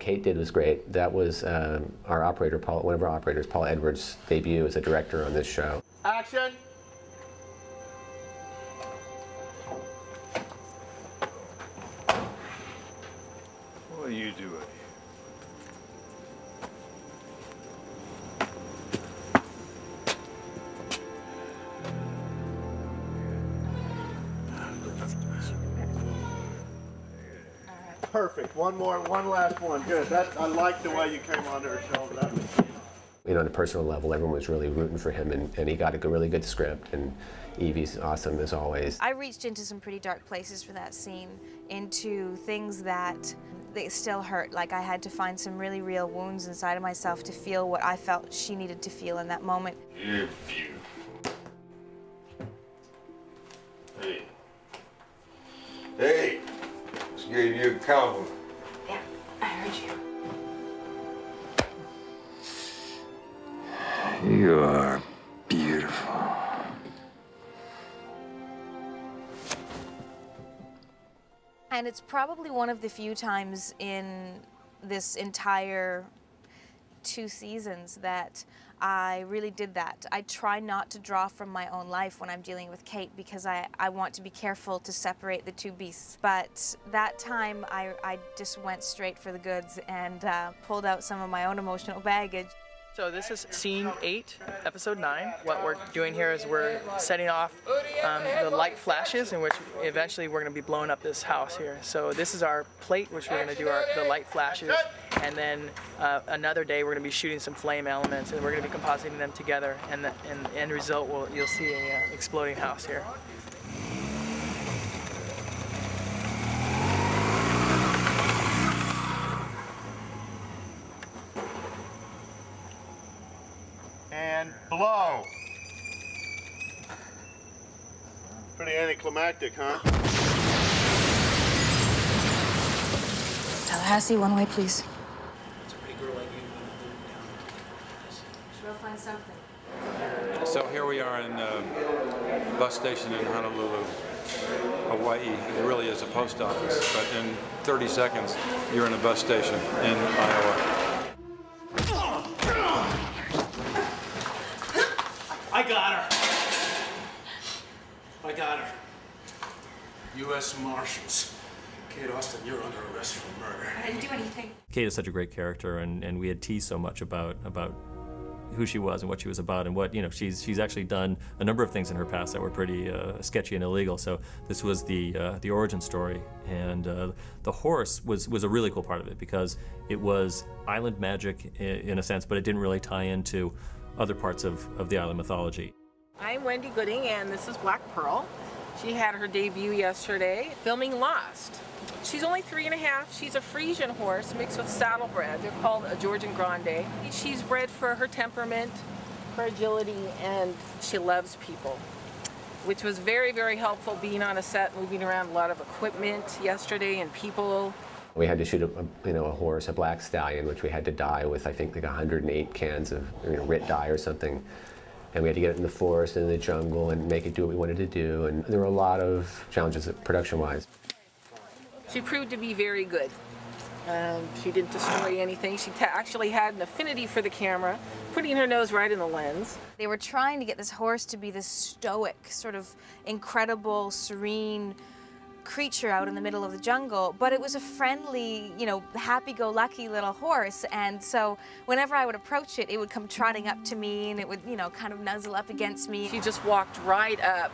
Kate did was great. That was our operator, one of our operators, Paul Edwards' debut as a director on this show. Action! What are you doing? Perfect. One last one. Good. I like the way you came onto her shoulder. That was... You know, on a personal level, everyone was really rooting for him, and he got a really good script, and Evie's awesome as always. I reached into some pretty dark places for that scene, into things that they still hurt. Like I had to find some really real wounds inside of myself to feel what I felt she needed to feel in that moment. You're beautiful. Hey. Hey! Just gave you a compliment. Yeah, I heard you. You are beautiful. And it's probably one of the few times in this entire 2 seasons that I really did that. I try not to draw from my own life when I'm dealing with Kate because I want to be careful to separate the two beasts. But that time I just went straight for the goods and pulled out some of my own emotional baggage. So this is scene 8, episode 9. What we're doing here is we're setting off the light flashes in which eventually we're going to be blowing up this house here. So this is our plate, which we're going to do the light flashes, and then another day we're going to be shooting some flame elements, and we're going to be compositing them together, and the end result you'll see a exploding house here. And blow. Pretty anticlimactic, huh? Tallahassee, one way, please. It's a pretty girl like you. We'll find something. So here we are in the bus station in Honolulu, Hawaii. It really is a post office, but in 30 seconds, you're in a bus station in Iowa. I got her. I got her. U.S. Marshals. Kate Austin, you're under arrest for murder. I didn't do anything. Kate is such a great character, and we had teased so much about who she was and what she was about, and what, you know, she's actually done a number of things in her past that were pretty sketchy and illegal. So this was the origin story, and the horse was a really cool part of it because it was island magic in a sense, but it didn't really tie into other parts of the island mythology. I'm Wendy Gooding, and this is Black Pearl. She had her debut yesterday filming Lost. She's only 3 1/2. She's a Frisian horse mixed with saddlebred. They're called a Georgian Grande. She's bred for her temperament, her agility, and she loves people, which was very, very helpful being on a set, moving around a lot of equipment yesterday and people. We had to shoot a horse, a black stallion, which we had to dye with, I think, like 108 cans of RIT dye or something. And we had to get it in the forest and in the jungle and make it do what we wanted to do. And there were a lot of challenges production-wise. She proved to be very good. She didn't destroy anything. She actually had an affinity for the camera, putting her nose right in the lens. They were trying to get this horse to be this stoic, sort of incredible, serene creature out in the middle of the jungle, but it was a friendly, you know, happy-go-lucky little horse, and so whenever I would approach it, it would come trotting up to me, and it would, you know, kind of nuzzle up against me. She just walked right up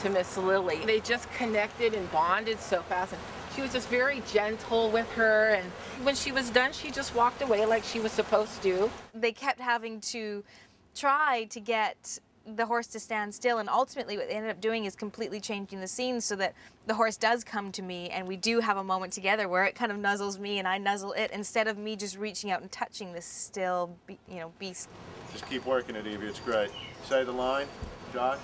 to Miss Lily. They just connected and bonded so fast, and she was just very gentle with her, and when she was done, she just walked away like she was supposed to. They kept having to try to get the horse to stand still, and ultimately what they ended up doing is completely changing the scene so that the horse does come to me and we do have a moment together where it kind of nuzzles me and I nuzzle it, instead of me just reaching out and touching this still, beast. Just keep working it, Evie. It's great. Say the line, Josh.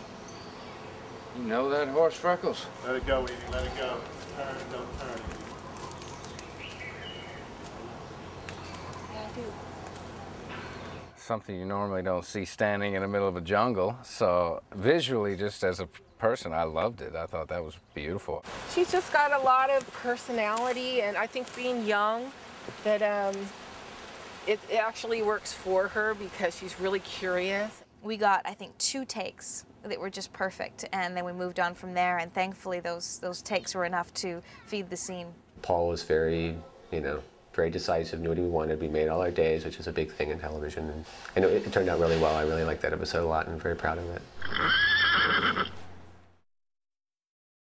You know that horse, Freckles? Let it go, Evie. Let it go. Turn, don't turn. Yeah, I do. Something you normally don't see standing in the middle of a jungle. So visually, just as a person, I loved it. I thought that was beautiful. She's just got a lot of personality, and I think being young But it actually works for her because she's really curious. We got, I think, 2 takes that were just perfect, and then we moved on from there, and thankfully those takes were enough to feed the scene. Paul was very, very decisive, knew what he wanted. We made all our days, which is a big thing in television, and it turned out really well. I really liked that episode a lot and very proud of it.